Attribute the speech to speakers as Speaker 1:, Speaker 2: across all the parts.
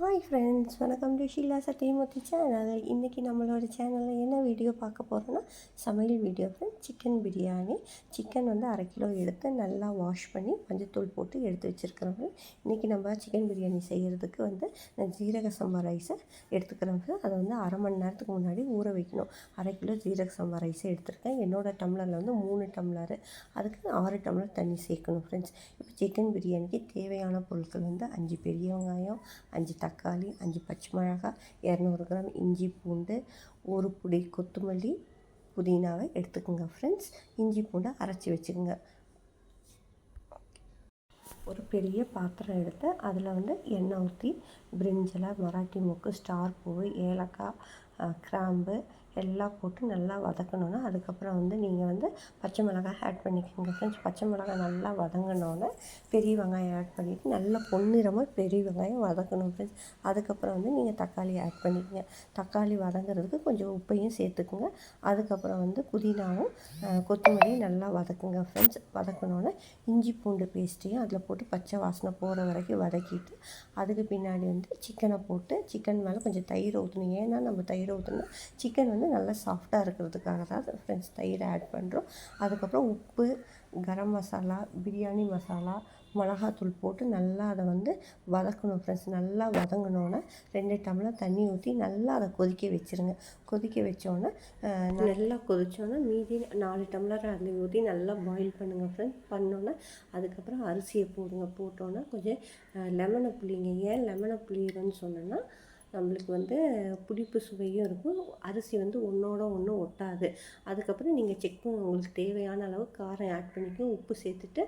Speaker 1: Hi friends, welcome to Sheela Sathyamoorthy channel. இன்றைக்கி நம்மளோட சேனலில் என்ன வீடியோ பார்க்க போகிறோன்னா சமையல் video friends. Chicken biryani. Chicken வந்து 1/2 கிலோ எடுத்து நல்லா வாஷ் பண்ணி மஞ்சத்தூள் போட்டு எடுத்து வச்சுருக்கிறோம். இன்றைக்கி நம்ம சிக்கன் பிரியாணி செய்கிறதுக்கு வந்து நான் ஜீரக சம்பா ரைஸை எடுத்துக்கிறேன். அதை வந்து 1/2 மணி நேரத்துக்கு முன்னாடி ஊற வைக்கணும். 1/2 கிலோ ஜீரக சம்பா ரைஸை எடுத்துருக்கேன். என்னோடய டம்ளரில் வந்து 3 டம்ளர், அதுக்கு 6 டம்ளர் தண்ணி சேர்க்கணும் ஃப்ரெண்ட்ஸ். இப்போ சிக்கன் பிரியாணிக்கு தேவையான பொருட்கள் வந்து 5 பெரிய வெங்காயம், 5 தக்காளி, 5 பச்சை மிளகாய், 200 கிராம் இஞ்சி பூண்டு, ஒரு புடி கொத்தமல்லி, புதினாவை எடுத்துக்கோங்க ஃப்ரெண்ட்ஸ். இஞ்சி பூண்டை அரைச்சி வச்சுக்கோங்க. ஒரு பெரிய பாத்திரம் எடுத்து அதில் வந்து எண்ணெய் ஊற்றி பிரிஞ்சில், மராட்டி மொக்கு, ஸ்டார் பூவு, ஏலக்காய், கிராம்பு எல்லாம் போட்டு நல்லா வதக்கணுன்னா அதுக்கப்புறம் வந்து நீங்கள் வந்து பச்சை மிளகாய் ஆட் பண்ணிக்கோங்க ஃப்ரெண்ட்ஸ். பச்சை மிளகாய் நல்லா வதங்கினோன்னே பெரிய வெங்காயம் ஆட் பண்ணிவிட்டு நல்லா பொன்னிறமாக பெரிய வெங்காயம் வதக்கணும் ஃப்ரெண்ட்ஸ். அதுக்கப்புறம் வந்து நீங்கள் தக்காளி ஆட் பண்ணிக்கோங்க. தக்காளி வதங்குறதுக்கு கொஞ்சம் உப்பையும் சேர்த்துக்குங்க. அதுக்கப்புறம் வந்து புதினாவும் கொத்தமல்லியும் நல்லா வதக்குங்க ஃப்ரெண்ட்ஸ். வதக்கினோன்னே இஞ்சி பூண்டு பேஸ்ட்டையும் அதில் போட்டு பச்சை வாசனை போகிற வரைக்கும் வதக்கிட்டு அதுக்கு பின்னாடி வந்து சிக்கனை போட்டு சிக்கன் மேலே கொஞ்சம் தயிர் ஊற்றணும். ஏன்னா நம்ம தயிர் ஊற்றணும்னா சிக்கன் வந்து நல்லா சாஃப்டாக இருக்கிறதுக்காக தான் ஃப்ரெண்ட்ஸ் தயிர் ஆட் பண்ணுறோம். அதுக்கப்புறம் உப்பு, கரம் மசாலா, பிரியாணி மசாலா, மிளகாத்தூள் போட்டு நல்லா அதை வந்து வதக்கணும் ஃப்ரெண்ட்ஸ். நல்லா வதங்கினோன்னே 2 டம்ளர் தண்ணி ஊற்றி நல்லா அதை கொதிக்க வச்சுருங்க. கொதிக்க வச்சோன்னே நல்லா கொதித்தோன்னே மீதி 4 டம்ளர் அதில் ஊற்றி நல்லா பாயில் பண்ணுங்கள் ஃப்ரெண்ட்ஸ். பண்ணோன்னே அதுக்கப்புறம் அரிசியை போடுங்க. போட்டோன்னே கொஞ்சம் லெமனை புளிங்க. ஏன் லெமனை புளியறோன்னு சொன்னோன்னா நம்மளுக்கு வந்து புளிப்பு சுவையும் இருக்கும், அரிசி வந்து ஒன்றோட ஒன்று ஒட்டாது. அதுக்கப்புறம் நீங்கள் செக் பண்ண உங்களுக்கு தேவையான அளவு காரம் ஆட் பண்ணிக்கணும். உப்பு சேர்த்துட்டு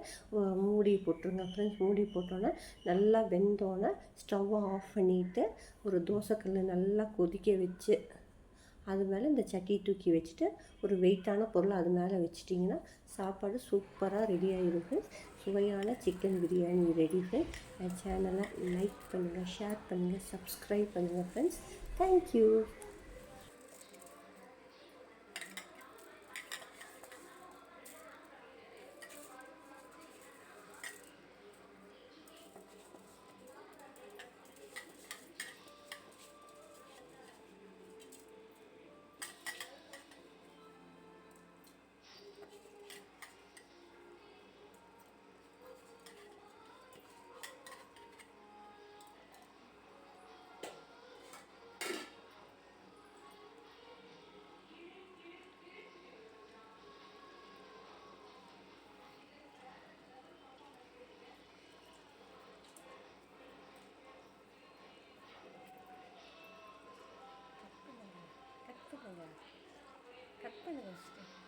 Speaker 1: மூடி போட்டுருங்க ஃப்ரெண்ட்ஸ். மூடி போட்டோன்னே நல்லா வெந்தோன்னே ஸ்டவ்வை ஆஃப் பண்ணிவிட்டு ஒரு தோசைக்கல் நல்லா கொதிக்க வச்சு அது மேலே இந்த சட்டி தூக்கி வச்சுட்டு ஒரு வெயிட்டான பொருள் அது மேலே வச்சிட்டிங்கன்னா சாப்பாடு சூப்பராக ரெடி ஆகிடும் ஃப்ரெண்ட்ஸ். சுவையான சிக்கன் பிரியாணி ரெடி ஃப்ரெண்ட்ஸ். என் சேனலை லைக் பண்ணுங்கள், ஷேர் பண்ணுங்கள், சப்ஸ்கிரைப் பண்ணுங்கள் ஃப்ரெண்ட்ஸ். தேங்க்யூ. கட் பண்ணுங்க.